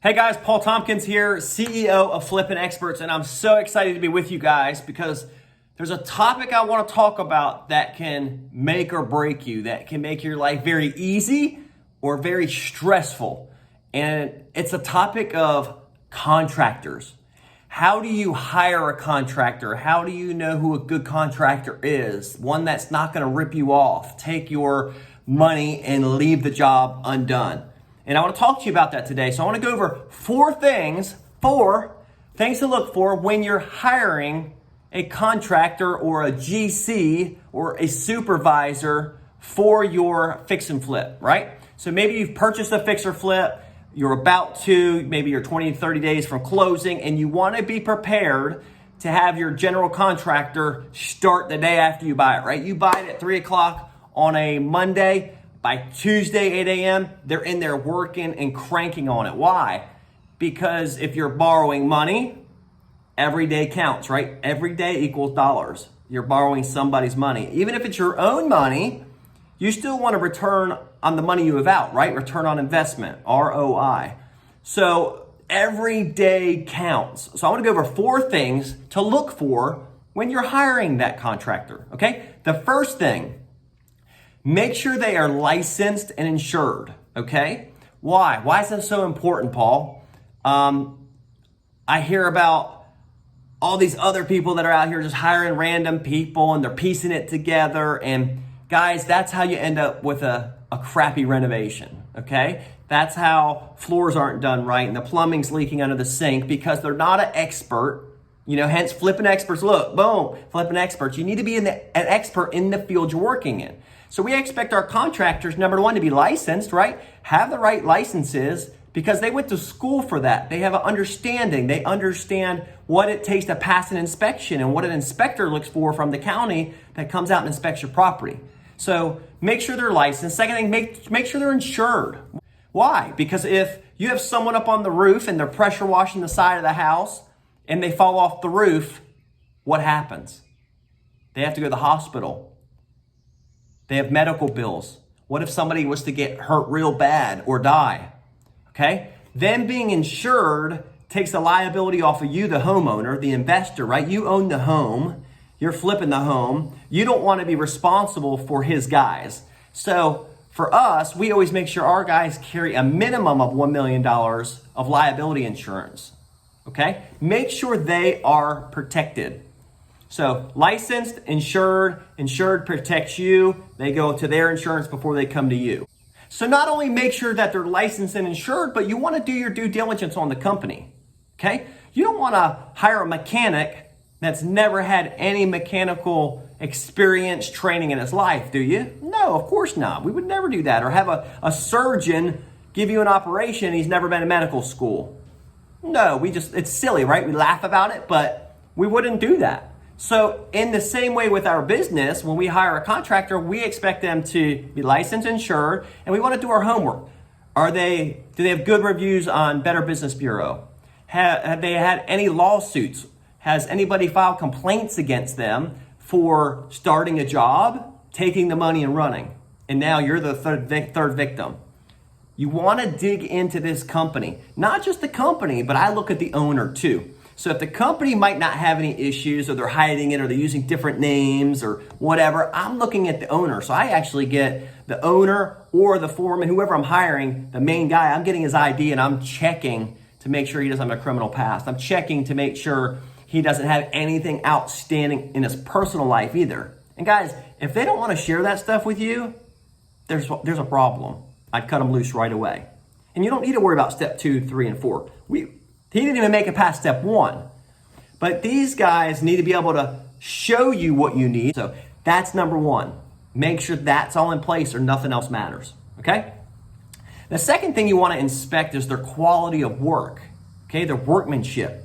Hey guys, Paul Tompkins here, CEO of Flippin Experts, and I'm so excited to be with you guys because there's a topic I want to talk about that can make or break you, that can make your life very easy or very stressful. And it's a topic of contractors. How do you hire a contractor? How do you know who a good contractor is? One that's not going to rip you off, take your money and leave the job undone. And I want to talk to you about that today. So I want to go over four things to look for when you're hiring a contractor or a GC or a supervisor for your fix and flip, right? So maybe you've purchased a fix or flip, you're about to, maybe you're 20 to 30 days from closing, and you want to be prepared to have your general contractor start the day after you buy it, right? You buy it at 3 o'clock on a Monday. By Tuesday, 8 a.m., they're in there working and cranking on it. Why? Because if you're borrowing money, every day counts, right? Every day equals dollars. You're borrowing somebody's money. Even if it's your own money, you still want to return on the money you have out, right? Return on investment, ROI. So every day counts. So I want to go over four things to look for when you're hiring that contractor, okay? The first thing, make sure they are licensed and insured, okay? Why? Why is that so important, Paul? I hear about all these other people that are out here just hiring random people and they're piecing it together. And guys, that's how you end up with a crappy renovation, okay? That's how floors aren't done right and the plumbing's leaking under the sink because they're not an expert. Hence Flippin Experts. Look, boom, Flippin Experts. You need to be an expert in the field you're working in. So we expect our contractors, number one, to be licensed, right? Have the right licenses because they went to school for that. They have an understanding. They understand what it takes to pass an inspection and what an inspector looks for from the county that comes out and inspects your property. So make sure they're licensed. Second thing, make sure they're insured. Why? Because if you have someone up on the roof and they're pressure washing the side of the house and they fall off the roof, what happens? They have to go to the hospital. They have medical bills. What if somebody was to get hurt real bad or die? Okay? Them being insured takes the liability off of you, the homeowner, the investor, right? You own the home. You're flipping the home. You don't want to be responsible for his guys. So for us, we always make sure our guys carry a minimum of $1 million of liability insurance. Okay? Make sure they are protected. So licensed, insured protects you. They go to their insurance before they come to you. So not only make sure that they're licensed and insured, but you want to do your due diligence on the company, okay? You don't want to hire a mechanic that's never had any mechanical experience training in his life, do you? No, of course not. We would never do that. Or have a surgeon give you an operation, he's never been to medical school. No, it's silly, right? We laugh about it, but we wouldn't do that. So in the same way with our business, when we hire a contractor, we expect them to be licensed, insured, and we want to do our homework. Do they have good reviews on Better Business Bureau? Have they had any lawsuits? Has anybody filed complaints against them for starting a job, taking the money and running? And now you're the third victim. You want to dig into this company, not just the company, but I look at the owner too. So if the company might not have any issues or they're hiding it or they're using different names or whatever, I'm looking at the owner. So I actually get the owner or the foreman, whoever I'm hiring, the main guy, I'm getting his ID and I'm checking to make sure he doesn't have a criminal past. I'm checking to make sure he doesn't have anything outstanding in his personal life either. And guys, if they don't want to share that stuff with you, there's a problem. I'd cut them loose right away. And you don't need to worry about step 2, 3, and 4. He didn't even make it past step 1. But these guys need to be able to show you what you need. So that's number 1. Make sure that's all in place or nothing else matters. Okay? The second thing you want to inspect is their quality of work. Okay? Their workmanship.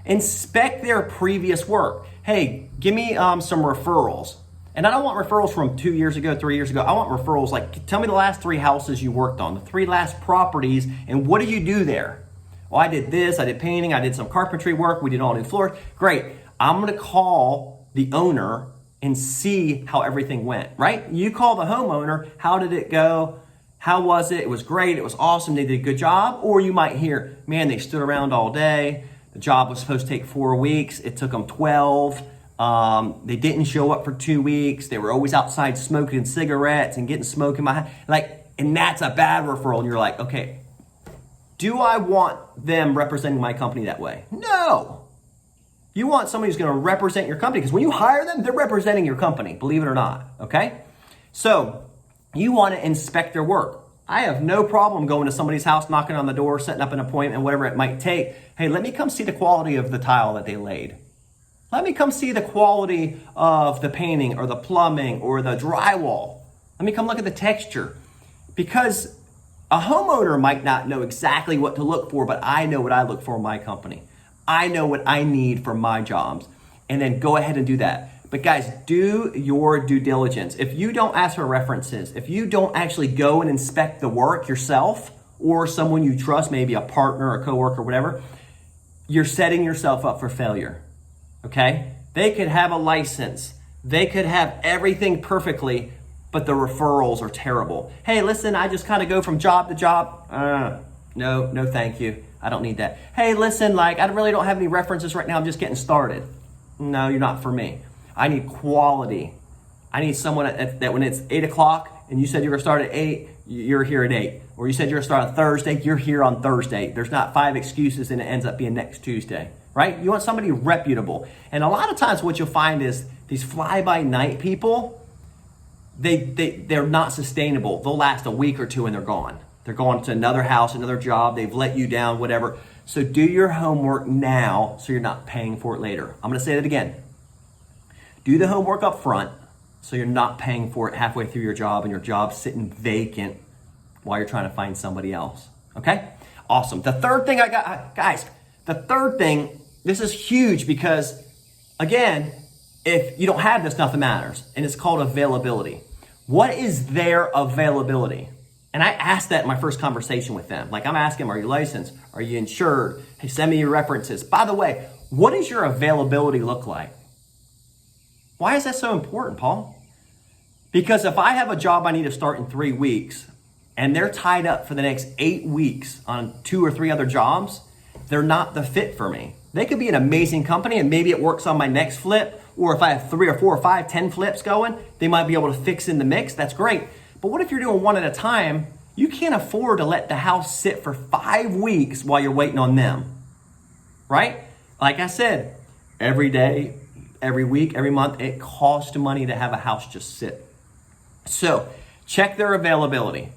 Inspect their previous work. Hey, give me some referrals. And I don't want referrals from 2 years ago, 3 years ago. I want referrals like, tell me the last 3 houses you worked on, the 3 last properties, and what did you do there? Well, I did this, I did painting, I did some carpentry work, we did all new floors. Great. I'm going to call the owner and see how everything went, right? You call the homeowner, how did it go? How was it? It was great. It was awesome. They did a good job. Or you might hear, man, they stood around all day. The job was supposed to take 4 weeks. It took them 12. They didn't show up for 2 weeks. They were always outside smoking cigarettes and getting smoke in my hand. And that's a bad referral. And you're like, okay, do I want them representing my company that way? No. You want somebody who's going to represent your company, because when you hire them, they're representing your company, believe it or not, okay? So you want to inspect their work. I have no problem going to somebody's house, knocking on the door, setting up an appointment, whatever it might take. Hey, let me come see the quality of the tile that they laid. Let me come see the quality of the painting or the plumbing or the drywall. Let me come look at the texture. Because a homeowner might not know exactly what to look for, but I know what I look for in my company. I know what I need for my jobs, and then go ahead and do that. But guys, do your due diligence. If you don't ask for references, if you don't actually go and inspect the work yourself or someone you trust, maybe a partner, a coworker, whatever, you're setting yourself up for failure, okay? They could have a license. They could have everything perfectly, but the referrals are terrible. Hey, listen, I just kind of go from job to job. No, thank you. I don't need that. Hey, listen, I really don't have any references right now. I'm just getting started. No, you're not for me. I need quality. I need someone that when it's 8 o'clock and you said you're going to start at 8, you're here at 8. Or you said you're going to start on Thursday, you're here on Thursday. There's not 5 excuses and it ends up being next Tuesday, right? You want somebody reputable. And a lot of times what you'll find is these fly-by-night people, they're not sustainable. They'll last a week or two and they're gone. They're going to another house, another job. They've let you down, whatever. So do your homework now so you're not paying for it later. I'm going to say that again. Do the homework up front so you're not paying for it halfway through your job and your job's sitting vacant while you're trying to find somebody else. Okay? Awesome. The third thing guys, this is huge because, again, if you don't have this, nothing matters. And it's called availability. What is their availability? And I asked that in my first conversation with them. I'm asking them, are you licensed? Are you insured? Hey, send me your references. By the way, what does your availability look like? Why is that so important, Paul? Because if I have a job I need to start in 3 weeks and they're tied up for the next 8 weeks on 2 or 3 other jobs, they're not the fit for me. They could be an amazing company and maybe it works on my next flip, or if I have 3 or 4 or 5, 10 flips going, they might be able to fix in the mix. That's great. But what if you're doing one at a time? You can't afford to let the house sit for 5 weeks while you're waiting on them, right? Like I said, every day, every week, every month, it costs money to have a house just sit. So check their availability.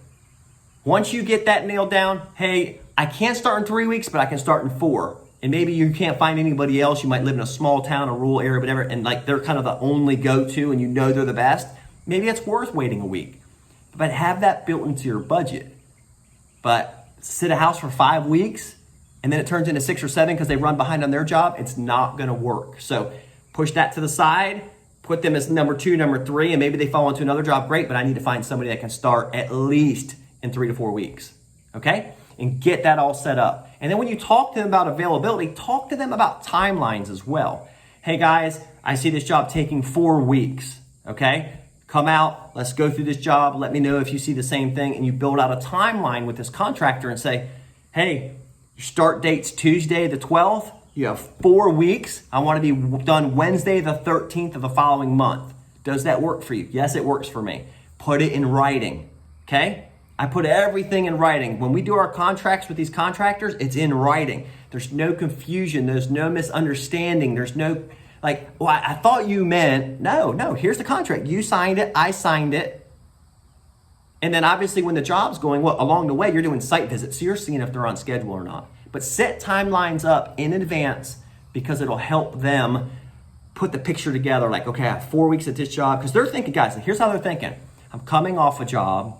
Once you get that nailed down, hey, I can't start in 3 weeks, but I can start in 4. And maybe you can't find anybody else. You might live in a small town, a rural area, whatever, and they're kind of the only go-to and you know they're the best. Maybe it's worth waiting a week. But have that built into your budget. But sit a house for 5 weeks and then it turns into 6 or 7 because they run behind on their job, it's not going to work. So push that to the side, put them as number 2, number 3, and maybe they fall into another job. Great, but I need to find somebody that can start at least in 3 to 4 weeks. Okay? And get that all set up. And then when you talk to them about availability, talk to them about timelines as well. Hey guys, I see this job taking 4 weeks. Okay? Come out, let's go through this job. Let me know if you see the same thing. And you build out a timeline with this contractor and say, hey, your start date's Tuesday the 12th. You have 4 weeks. I want to be done Wednesday the 13th of the following month. Does that work for you? Yes, it works for me. Put it in writing, okay? I put everything in writing. When we do our contracts with these contractors, it's in writing. There's no confusion. There's no misunderstanding. There's no I thought you meant, no, here's the contract. You signed it, I signed it. And then obviously when the job's going, along the way, you're doing site visits. So you're seeing if they're on schedule or not. But set timelines up in advance because it'll help them put the picture together. Okay, I have 4 weeks at this job. Because they're thinking, guys, here's how they're thinking. I'm coming off a job.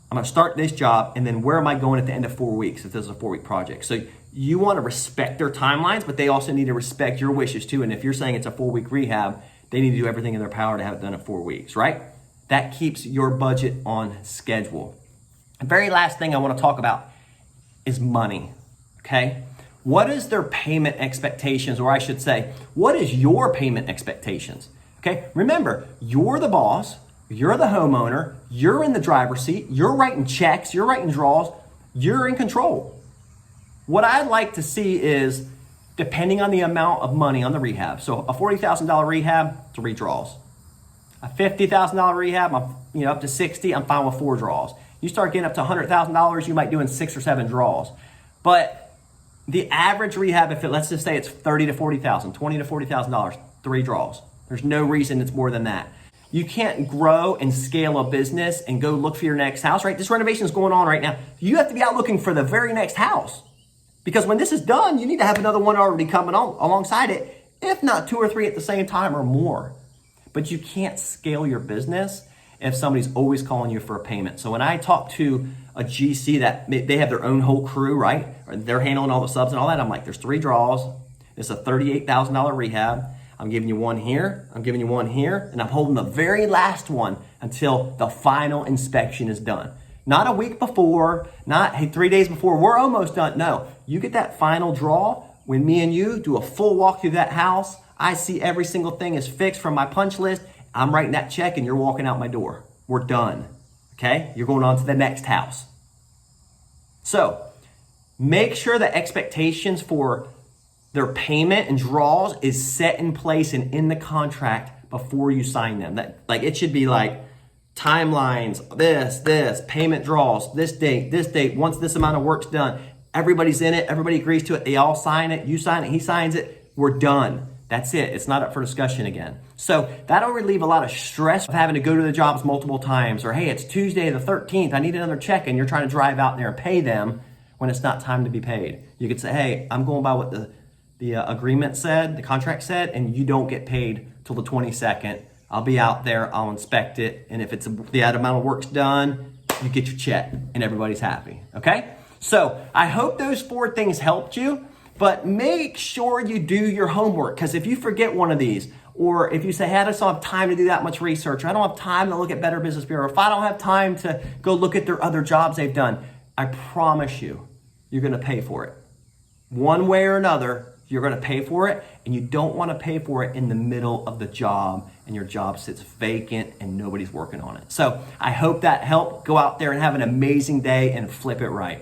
I'm going to start this job. And then where am I going at the end of 4 weeks if this is a 4-week project? So you want to respect their timelines, but they also need to respect your wishes too. And if you're saying it's a 4-week rehab, they need to do everything in their power to have it done in 4 weeks, right? That keeps your budget on schedule. The very last thing I want to talk about is money, okay? What is their payment expectations, or I should say, what is your payment expectations? Okay, remember, you're the boss. You're the homeowner. You're in the driver's seat. You're writing checks. You're writing draws. You're in control. What I'd like to see is, depending on the amount of money on the rehab. So a $40,000 rehab, 3 draws. A $50,000 rehab, up to 60, I'm fine with 4 draws. You start getting up to $100,000, you might do in 6 or 7 draws. But the average rehab, let's just say it's $30,000 to $40,000, $20,000 to $40,000, 3 draws. There's no reason it's more than that. You can't grow and scale a business and go look for your next house, right? This renovation is going on right now. You have to be out looking for the very next house. Because when this is done, you need to have another one already coming on alongside it, if not 2 or 3 at the same time or more. But you can't scale your business if somebody's always calling you for a payment. So when I talk to a GC that they have their own whole crew, right? Or they're handling all the subs and all that, I'm like, there's 3 draws. It's a $38,000 rehab. I'm giving you one here, I'm giving you one here, and I'm holding the very last one until the final inspection is done. Not a week before, not, hey, 3 days before, we're almost done. No, you get that final draw when me and you do a full walk through that house. I see every single thing is fixed from my punch list. I'm writing that check and you're walking out my door. We're done, okay? You're going on to the next house. So make sure the expectations for their payment and draws is set in place and in the contract before you sign them. That, like, it should be like timelines, this, payment draws, this date, once this amount of work's done, everybody's in it, everybody agrees to it, they all sign it, you sign it, he signs it, we're done. That's it. It's not up for discussion again. So that'll relieve a lot of stress of having to go to the jobs multiple times, or hey, it's Tuesday the 13th, I need another check, and you're trying to drive out there and pay them when it's not time to be paid. You could say, hey, I'm going by what the agreement said, the contract said, and you don't get paid till the 22nd. I'll be out there, I'll inspect it, and if it's the amount of work's done, you get your check, and everybody's happy, okay? So I hope those 4 things helped you, but make sure you do your homework, because if you forget one of these, or if you say, hey, I just don't have time to do that much research, or I don't have time to look at Better Business Bureau, if I don't have time to go look at their other jobs they've done, I promise you, you're gonna pay for it. One way or another, you're gonna pay for it, and you don't wanna pay for it in the middle of the job and your job sits vacant and nobody's working on it. So I hope that helped. Go out there and have an amazing day and flip it right.